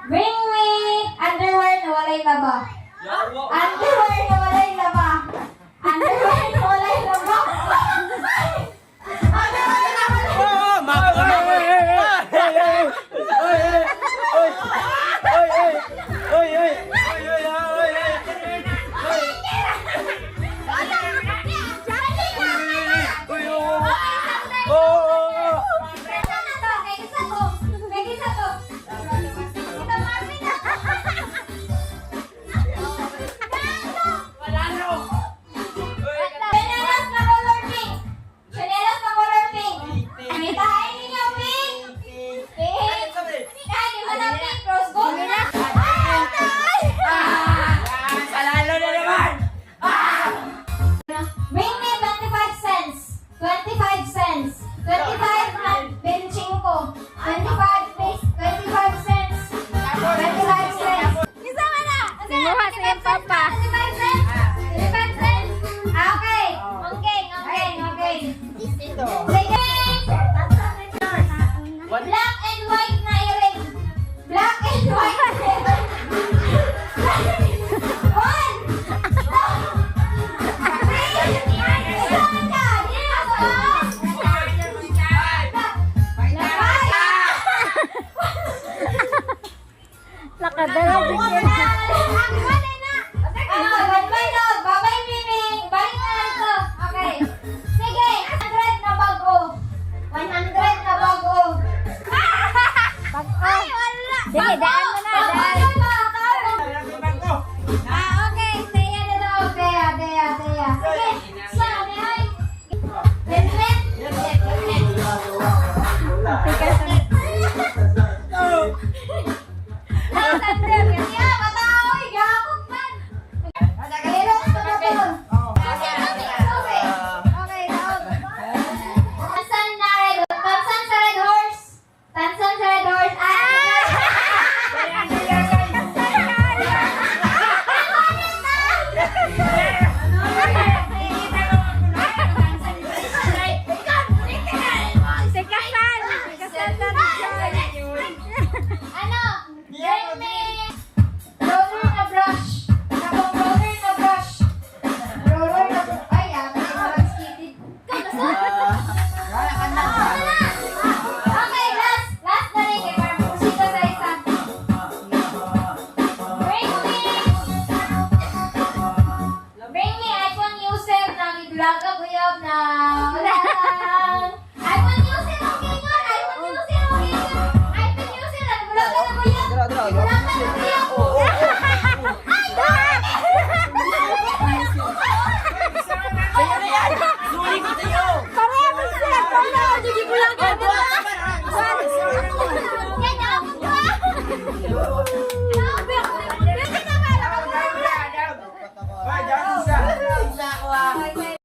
Bring me underwear na walay laba. Underwear na walay laba. Underwear na walay laba. Underwear na walay laba. Bring me 25 cents. 25 cents. 25 na benching ko. 25 cents. 25 cents. Isa ka na! Sinuha sa iyong papa. 25 cents. 25 cents. Okay. Okay. Sige. Black and white na earring. Black and white na earring. One. Lakadala din yan. Babay, Miming. Balik na lang to. Okay. Sige, 100 na bago. 100 na bago. Sige, daan mo na. Daan.